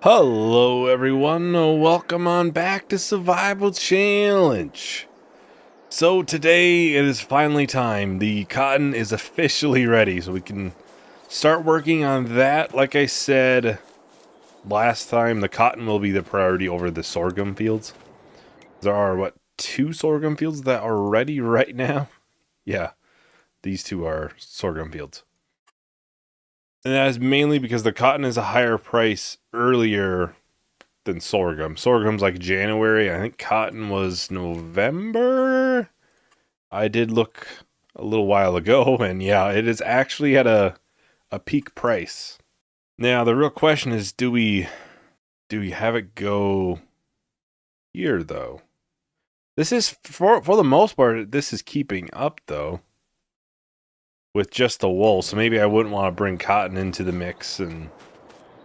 Hello everyone, welcome on back to Survival Challenge. So today it is finally time. The cotton is officially ready, so we can start working on that. Like I said last time, the cotton will be the priority over the sorghum fields. There are, two sorghum fields that are ready right now? Yeah, these two are sorghum fields. And that is mainly because the cotton is a higher price earlier than sorghum. Sorghum's like January. I think cotton was November. I did look a little while ago, and yeah, it is actually at a peak price. Now the real question is, do we have it go here though? This is for the most part, this is keeping up though with just the wool. So maybe I wouldn't want to bring cotton into the mix and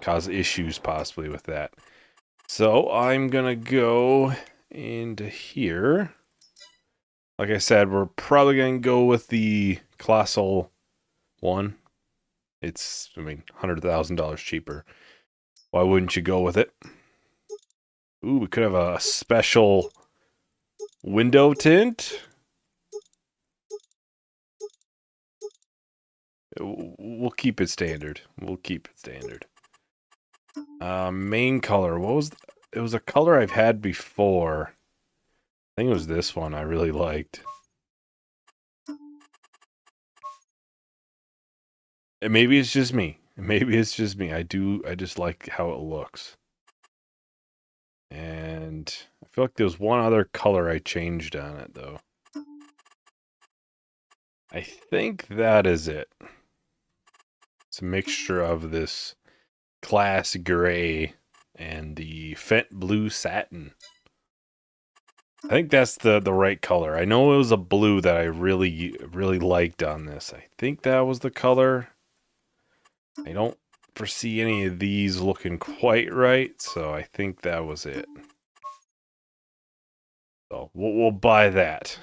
cause issues possibly with that. So I'm gonna go into here. Like I said, we're probably gonna go with the colossal one. It's, $100,000 cheaper. Why wouldn't you go with it? Ooh, we could have a special window tint. We'll keep it standard. Main color. What was... It was a color I've had before. I think it was this one I really liked. And maybe it's just me. I just like how it looks. And I feel like there's one other color I changed on it, though. I think that is it. It's a mixture of this class gray and the Fent blue satin. I think that's the right color. I know it was a blue that I really liked on this. I think that was the color. I don't foresee any of these looking quite right, so I think that was it. So we'll buy that.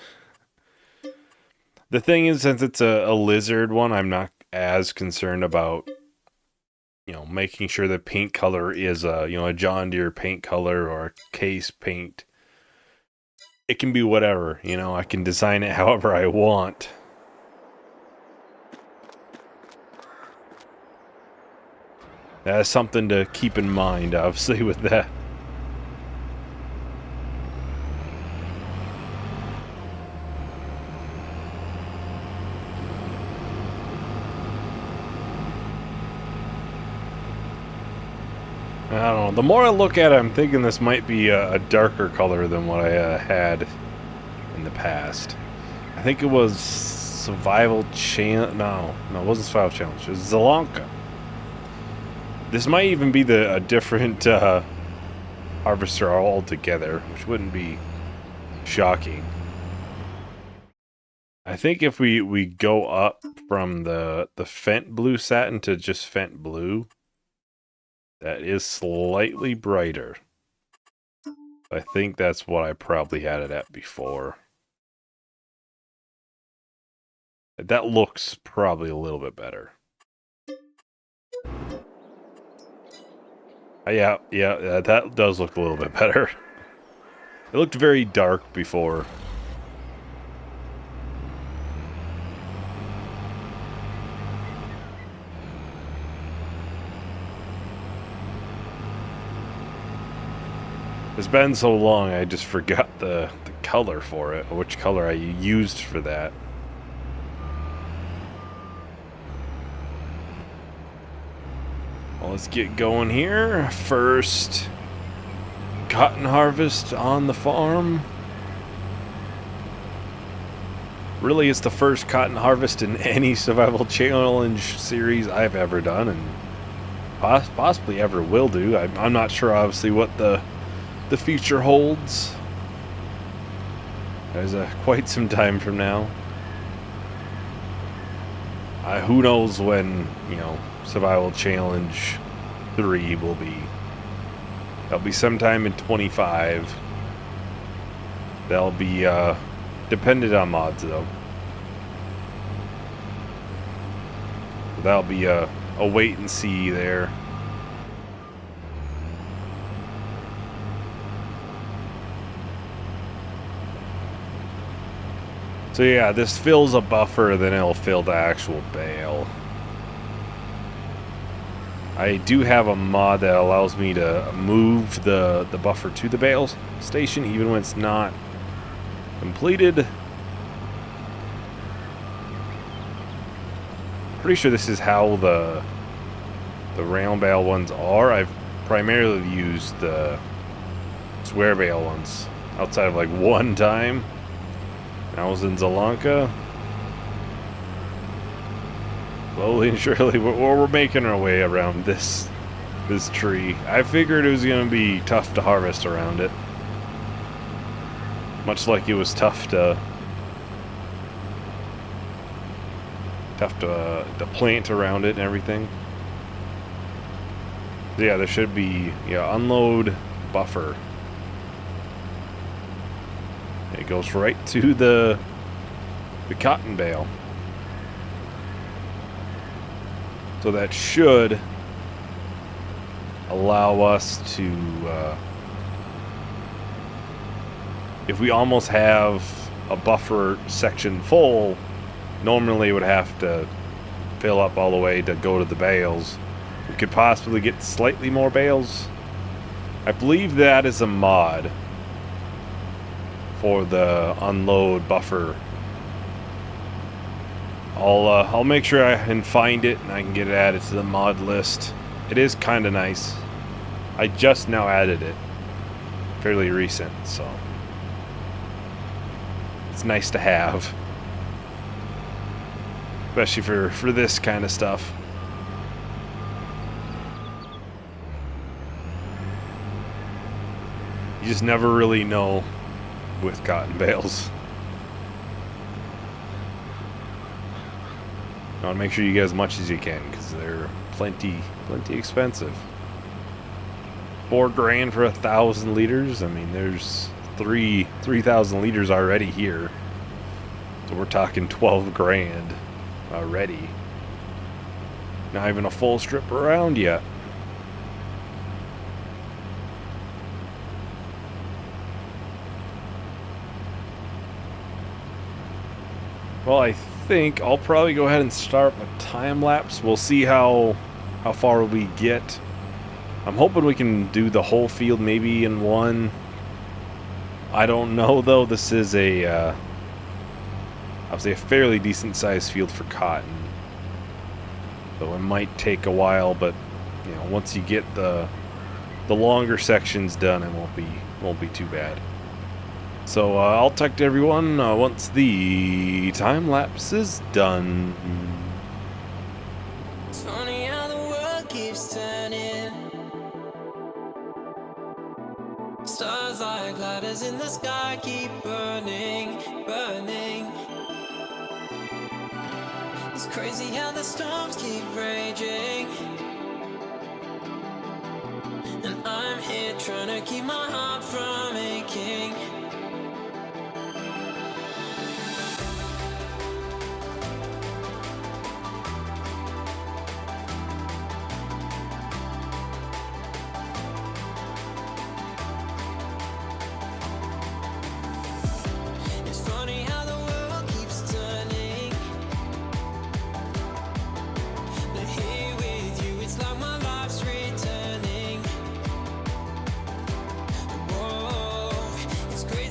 The thing is, since it's a lizard one, I'm not as concerned about, making sure the paint color is a John Deere paint color or a case paint. It can be whatever, I can design it however I want. That's something to keep in mind, obviously, with that. I don't know. The more I look at it, I'm thinking this might be a darker color than what I had in the past. I think it was Survival Challenge. No, it wasn't Survival Challenge. It was Zelonka. This might even be a different harvester altogether, which wouldn't be shocking. I think if we go up from the Fent blue satin to just Fent blue, that is slightly brighter. I think that's what I probably had it at before. That looks probably a little bit better. Yeah, that does look a little bit better. It looked very dark before. It's been so long, I just forgot the color for it, or which color I used for that. Well, let's get going here. First cotton harvest on the farm. Really, it's the first cotton harvest in any survival challenge series I've ever done, and possibly ever will do. I'm not sure, obviously, what the future holds. There's quite some time from now. Who knows when, Survival Challenge 3 will be. That'll be sometime in 25. That'll be dependent on mods, though. That'll be a wait and see there. So yeah, this fills a buffer, then it'll fill the actual bale. I do have a mod that allows me to move the buffer to the bale station even when it's not completed. Pretty sure this is how the round bale ones are. I've primarily used the square bale ones outside of like one time. I was in Zalanka. Slowly and surely, we're making our way around this tree. I figured it was going to be tough to harvest around it. Much like it was tough to plant around it and everything. Yeah, there should be, unload buffer. It goes right to the cotton bale. So that should allow us to, if we almost have a buffer section full, normally it would have to fill up all the way to go to the bales. We could possibly get slightly more bales. I believe that is a mod for the unload buffer. I'll make sure I can find it and I can get it added to the mod list. It is kind of nice. I just now added it. Fairly recent, so it's nice to have. Especially for this kind of stuff. You just never really know with cotton bales. You want to make sure you get as much as you can because they're plenty expensive. $4 grand for 1,000 liters. I mean, there's 3,000 liters already here, so we're talking 12 grand already. Not even a full strip around yet. Well, I think I'll probably go ahead and start a time lapse. We'll see how far we get. I'm hoping we can do the whole field maybe in one. I don't know though. This is a I'll say a fairly decent sized field for cotton. So it might take a while, but once you get the longer sections done, it won't be too bad. So I'll talk to everyone once the time lapse is done. It's funny how the world keeps turning. Stars like ladders in the sky keep burning, burning. It's crazy how the storms keep raging, and I'm here trying to keep my heart from aching. It's crazy.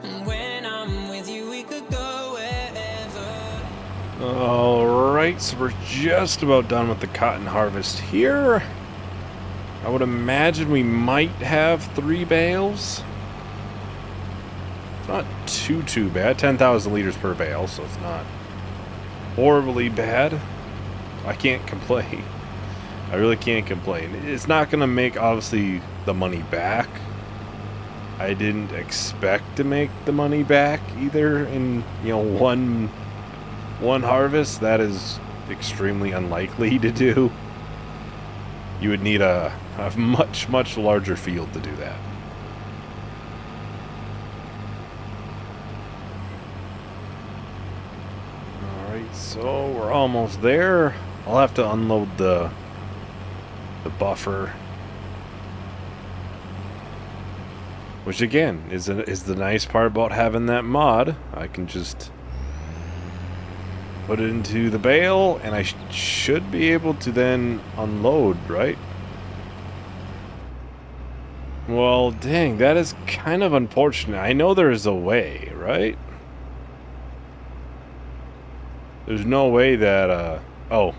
And when I'm with you, we could go wherever. Alright, so we're just about done with the cotton harvest here. I would imagine we might have 3 bales. It's not too bad. 10,000 liters per bale, so it's not horribly bad. I can't complain. I really can't complain. It's not going to make, obviously, the money back. I didn't expect to make the money back either in, one harvest. That is extremely unlikely to do. You would need a much larger field to do that. Alright, so we're almost there. I'll have to unload the buffer. Which again is the nice part about having that mod. I can just put it into the bale and I should be able to then unload, right? Well, dang, that is kind of unfortunate. I know there is a way, right? There's no way that, oh.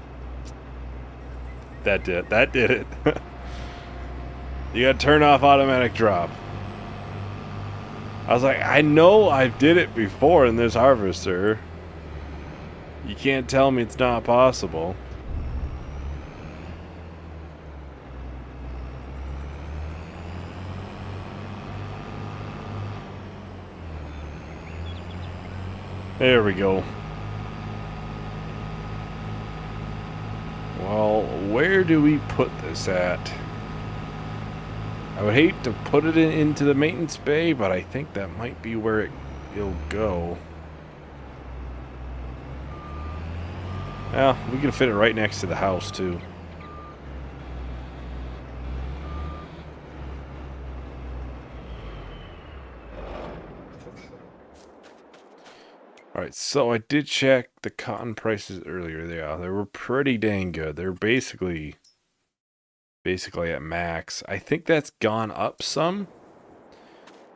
That did it. You gotta turn off automatic drop. I was like, I know I did it before in this harvester. You can't tell me it's not possible. There we go. Well, where do we put this at? I would hate to put it into the maintenance bay, but I think that might be where it'll go. Well, we can fit it right next to the house, too. Alright, so I did check the cotton prices earlier. They were pretty dang good. They're basically at max. I think that's gone up some.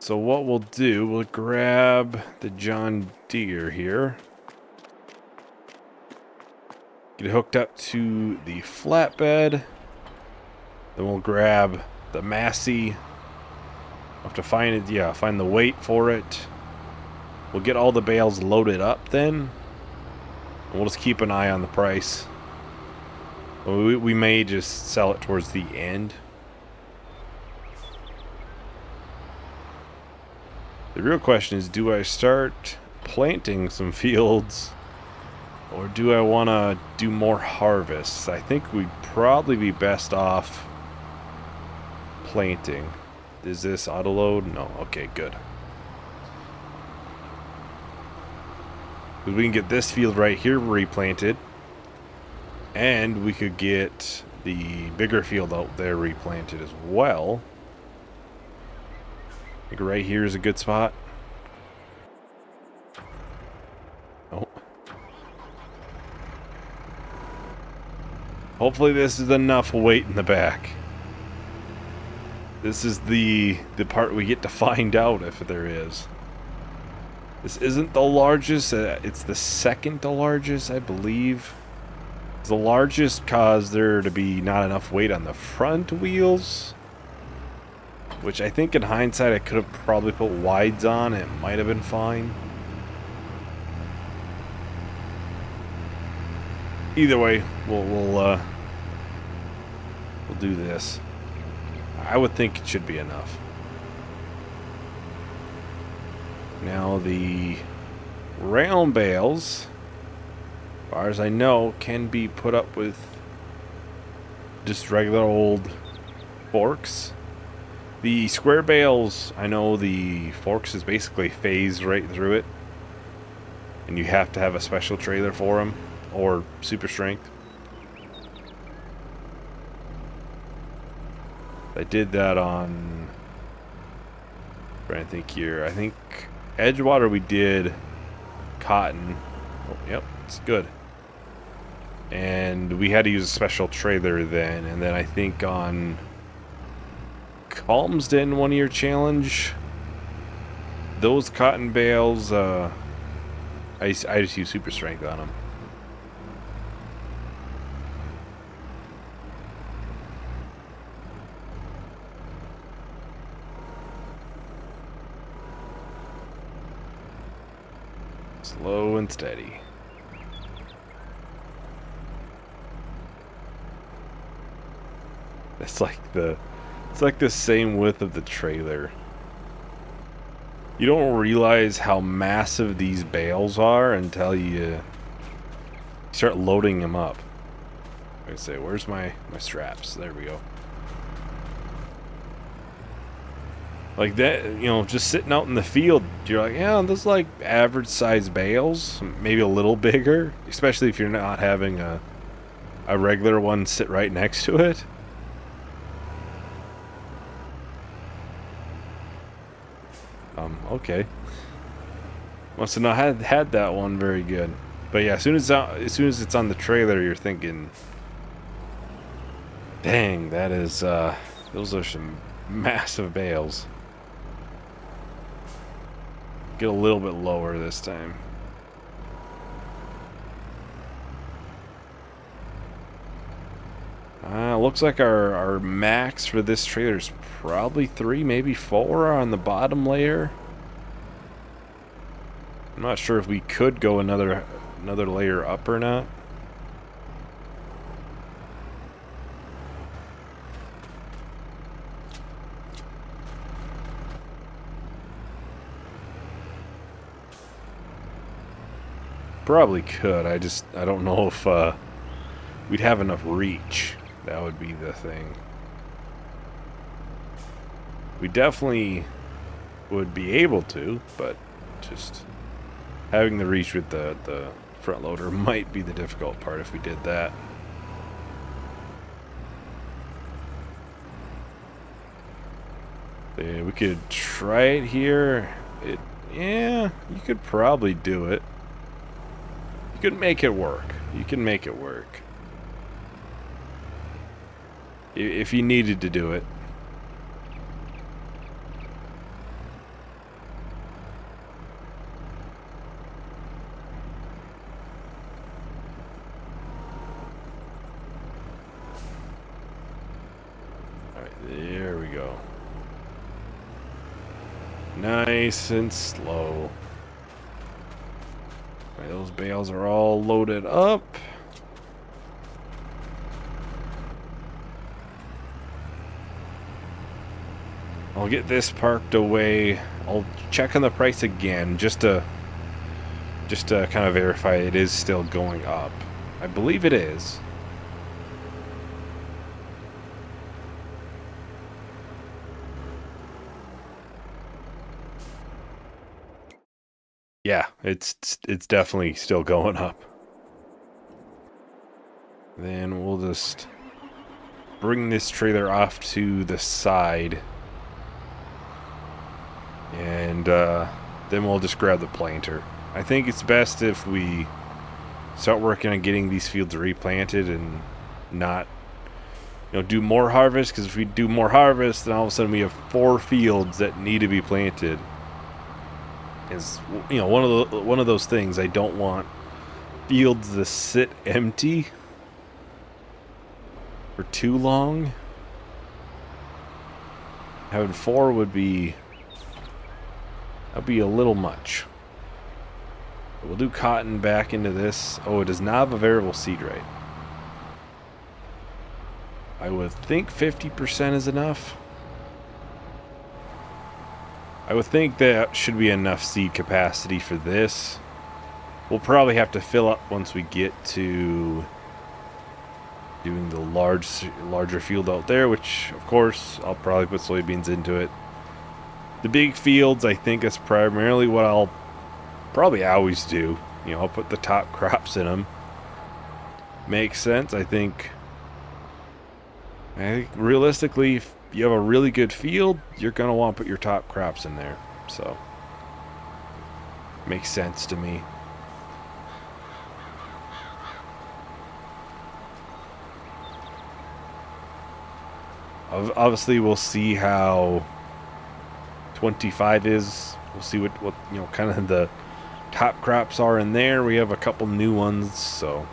So what we'll do, we'll grab the John Deere here. Get it hooked up to the flatbed. Then we'll grab the Massey. I'll have to find it, yeah, find the weight for it. We'll get all the bales loaded up then. And we'll just keep an eye on the price. We may just sell it towards the end. The real question is, do I start planting some fields? Or do I want to do more harvests? I think we'd probably be best off planting. Is this auto-load? No. Okay, good. We can get this field right here replanted. And we could get the bigger field out there replanted as well. I think right here is a good spot. Oh. Hopefully this is enough weight in the back. This is the part we get to find out if there is. This isn't the largest. It's the second to largest, I believe. The largest caused there to be not enough weight on the front wheels. Which I think in hindsight I could have probably put wides on. It might have been fine. Either way, we'll do this. I would think it should be enough. Now the round bales, as far as I know, can be put up with just regular old forks. The square bales, I know the forks is basically phased right through it. And you have to have a special trailer for them, or super strength. I did that on, I'm trying to think here, I think Edgewater we did cotton. Oh, yep, it's good. And we had to use a special trailer then. And then I think on Calmsden 1 year challenge, those cotton bales, I just use super strength on them. Slow and steady. It's like the same width of the trailer. You don't realize how massive these bales are until you start loading them up. I say, where's my straps? There we go. Like that, you know, just sitting out in the field, you're like, yeah, this is like average size bales, maybe a little bigger, especially if you're not having a regular one sit right next to it. Okay. Must have not had that one very good. But yeah, as soon as it's on the trailer, you're thinking, dang, that is those are some massive bales. Get a little bit lower this time. Looks like our max for this trailer is probably 3, maybe 4 on the bottom layer. I'm not sure if we could go another layer up or not. Probably could. I don't know if we'd have enough reach. That would be the thing. We definitely would be able to, but just having the reach with the front loader might be the difficult part if we did that. Yeah, we could try it here. Yeah, you could probably do it. You could make it work. You can make it work. If you needed to do it. Alright, there we go. Nice and slow. Alright, those bales are all loaded up. I'll get this parked away. I'll check on the price again just to kind of verify it is still going up. I believe it is. Yeah, it's definitely still going up. Then we'll just bring this trailer off to the side. And then we'll just grab the planter. I think it's best if we start working on getting these fields replanted and not, do more harvest. Because if we do more harvest, then all of a sudden we have 4 fields that need to be planted. Is one of those things. I don't want fields to sit empty for too long. Having 4 would be. That'd be a little much. We'll do cotton back into this. Oh, it does not have a variable seed rate. I would think 50% is enough. I would think that should be enough seed capacity for this. We'll probably have to fill up once we get to doing the larger field out there, which, of course, I'll probably put soybeans into it. The big fields, I think that's primarily what I'll probably always do. I'll put the top crops in them. Makes sense. I think realistically, if you have a really good field, you're going to want to put your top crops in there. So, makes sense to me. Obviously, we'll see how 25 is we'll see what you know, kind of the top crops are in there. We have a couple new ones, so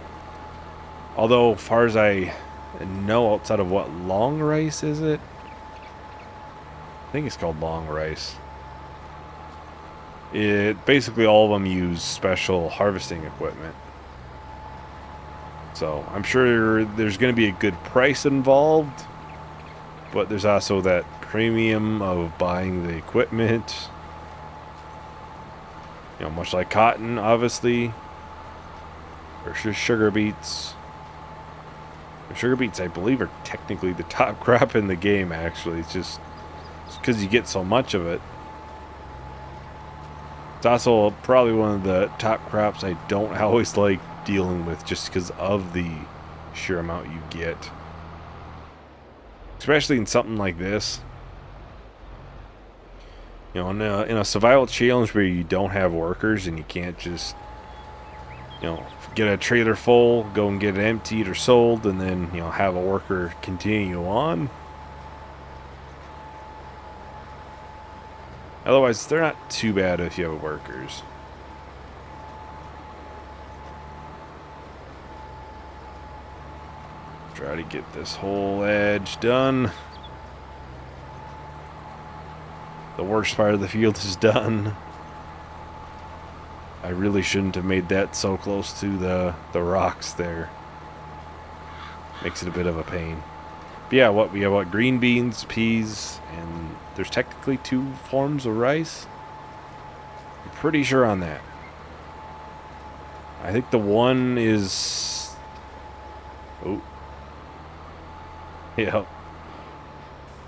although as far as I know, outside of what long rice is it? I think it's called long rice. It basically all of them use special harvesting equipment. So I'm sure there's going to be a good price involved, but there's also that premium of buying the equipment. You know, much like cotton, obviously, or sugar beets. Sugar beets, I believe, are technically the top crop in the game. Actually, it's just because you get so much of it. It's also probably one of the top crops I don't always like dealing with, just because of the sheer amount you get. Especially in something like this. You know, in a survival challenge where you don't have workers and you can't just, you know, get a trailer full, go and get it emptied or sold, and then, you know, have a worker continue on. Otherwise, they're not too bad if you have workers. Try to get this whole edge done. The worst part of the field is done. I really shouldn't have made that so close to the rocks there. Makes it a bit of a pain. But yeah, we have what, green beans, peas, and there's technically 2 forms of rice. I'm pretty sure on that. I think the one is... Oh. Yeah.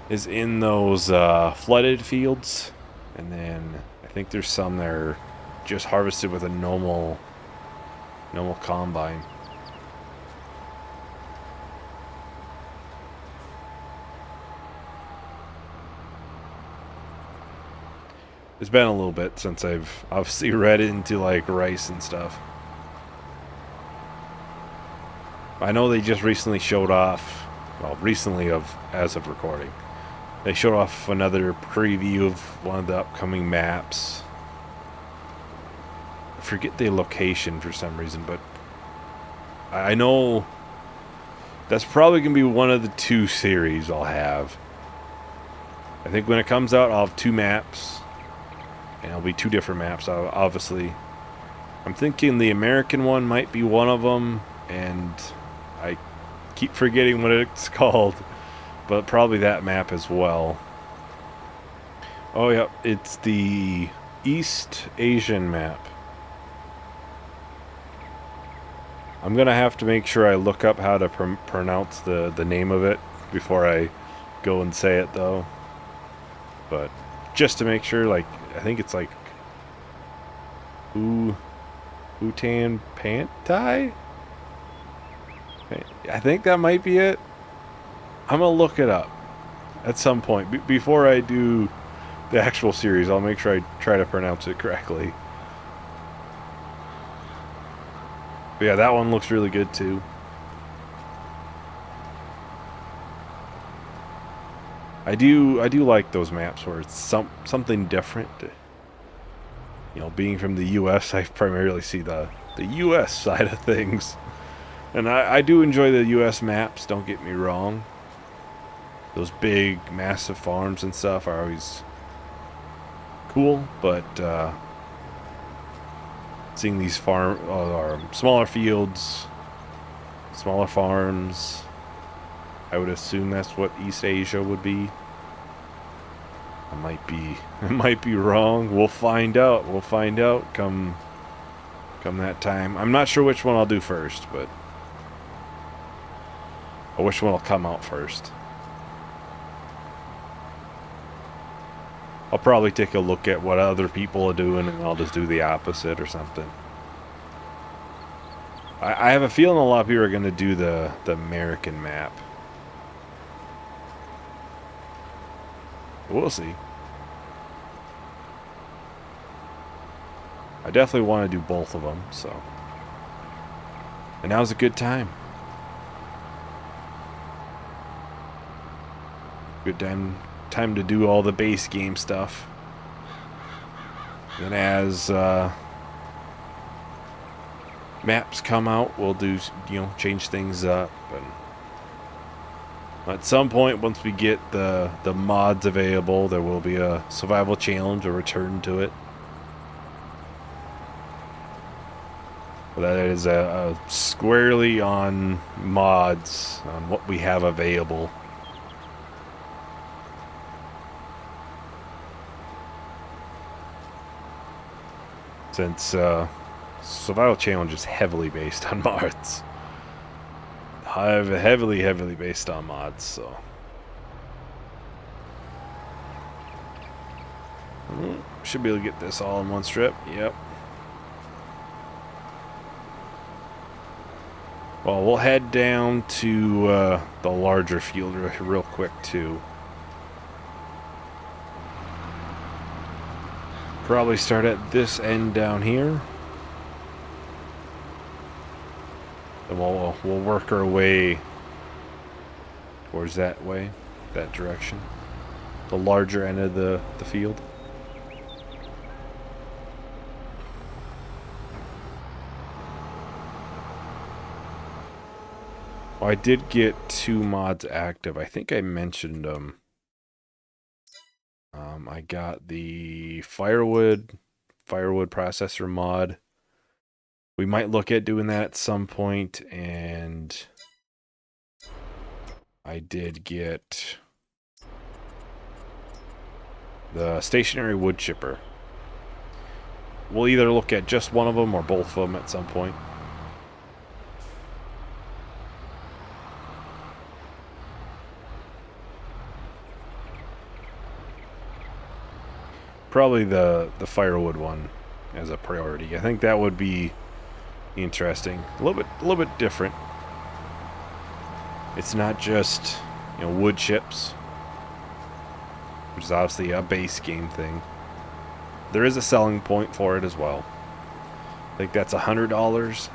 Is in those flooded fields. And then I think there's some that are just harvested with a normal combine. It's been a little bit since I've obviously read into like rice and stuff. I know they just recently showed off, well, recently as of recording, they showed off another preview of one of the upcoming maps. I forget the location for some reason, but I know that's probably going to be one of the 2 series I'll have. I think when it comes out, I'll have 2 maps. And it'll be 2 different maps, obviously. I'm thinking the American one might be one of them, and I keep forgetting what it's called, but probably that map as well. Oh, yeah, it's the East Asian map. I'm going to have to make sure I look up how to pronounce the name of it before I go and say it, though. But just to make sure, like, I think it's like Utan Pantai? I think that might be it. I'm going to look it up at some point. Before I do the actual series, I'll make sure I try to pronounce it correctly. But yeah, that one looks really good too. I do like those maps where it's something different. You know, being from the U.S., I primarily see the U.S. side of things. And I do enjoy the U.S. maps, don't get me wrong. Those big, massive farms and stuff are always cool, but seeing these smaller fields, smaller farms, I would assume that's what East Asia would be. I might be wrong. We'll find out. We'll find out come that time. I'm not sure which one I'll do first, but or which one will come out first. I'll probably take a look at what other people are doing, and I'll just do the opposite or something. I have a feeling a lot of people are going to do the American map. We'll see. I definitely want to do both of them, so. And now's a good time. Good time to do all the base game stuff. Then as maps come out, we'll do, change things up. And at some point, once we get the mods available, there will be a survival challenge, a return to it. But that is a squarely on mods, on what we have available. Since survival challenge is heavily based on mods. Heavily based on mods, so. Should be able to get this all in one strip. Yep. Well, we'll head down to the larger field real quick, too. Probably start at this end down here. And we'll work our way towards that way, that direction. The larger end of the field. Oh, I did get 2 mods active. I think I mentioned them. I got the firewood processor mod. We might look at doing that at some point, and I did get the stationary wood chipper. We'll either look at just one of them or both of them at some point. Probably the firewood one as a priority. I think that would be interesting. A little bit different. It's not just, wood chips, which is obviously a base game thing. There is a selling point for it as well. I think that's $100.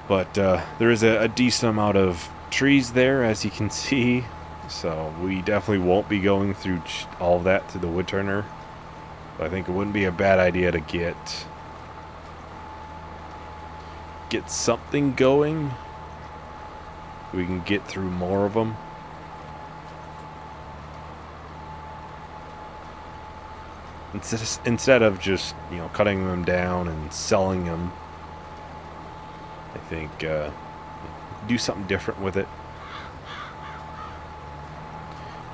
But there is a decent amount of trees there, as you can see. So we definitely won't be going through all of that through the wood turner. But I think it wouldn't be a bad idea to get something going. We can get through more of them. Instead of just, cutting them down and selling them, I think do something different with it.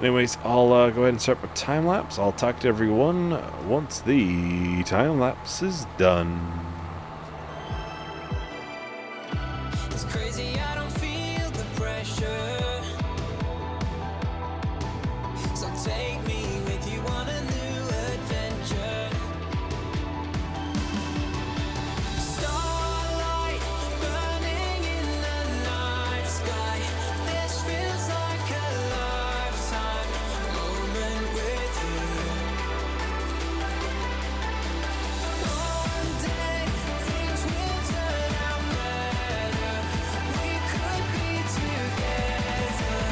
Anyways, I'll go ahead and start with time-lapse. I'll talk to everyone once the time-lapse is done. It's crazy, I don't feel the pressure. So take me with you on a new adventure. Starlight burning in the night sky. This feels like a lifetime moment with you. One day things will turn out better. We could be together.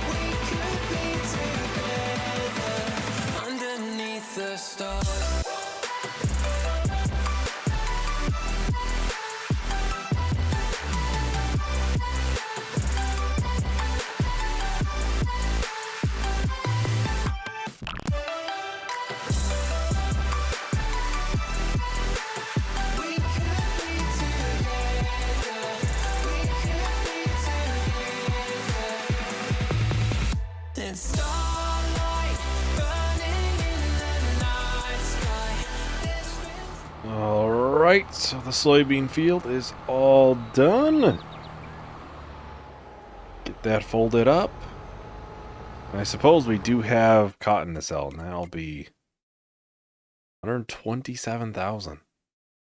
We could be together underneath the stars. We could be together. We could be together. And starlight burning in the night sky. This feels Alright, so the soybean field is all done. Get that folded up. And I suppose we do have cotton to sell, and that'll be 127,000.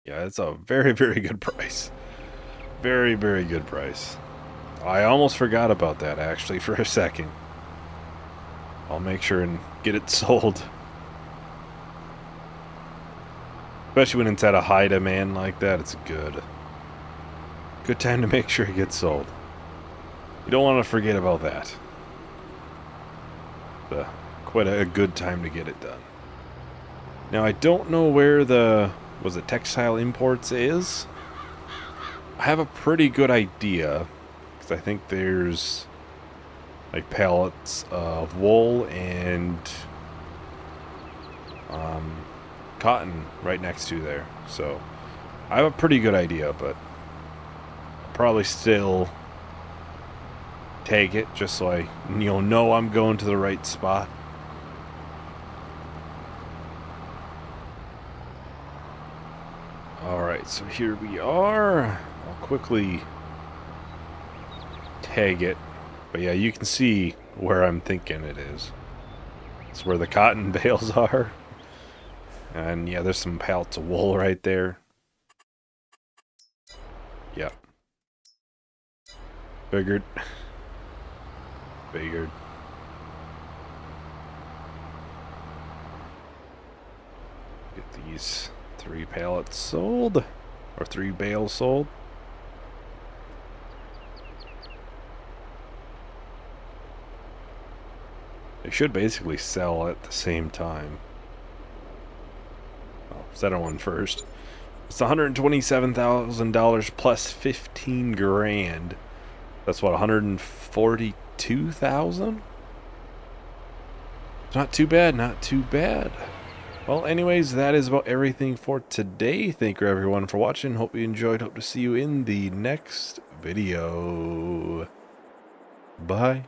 Yeah, it's a very, very good price. Very, very good price. I almost forgot about that, actually, for a second. I'll make sure and get it sold. Especially when it's at a high demand like that, it's good time to make sure it gets sold. You don't want to forget about that. Quite a good time to get it done. Now, I don't know where the, was it Textile Imports is? I have a pretty good idea, because I think there's, like, pallets of wool and cotton right next to there. So, I have a pretty good idea, but I'll probably still take it, just so I, know I'm going to the right spot. Alright, so here we are. I'll quickly tag it. But yeah, you can see where I'm thinking it is. It's where the cotton bales are. And yeah, there's some pallets of wool right there. Yep. Figured. Figured. Get these 3 pallets sold. Or 3 bales sold. They should basically sell at the same time. Oh, set on one first. It's $127,000 plus 15 grand. That's what, 142,000? Not too bad, not too bad. Well, anyways, that is about everything for today. Thank you everyone for watching. Hope you enjoyed. Hope to see you in the next video. Bye.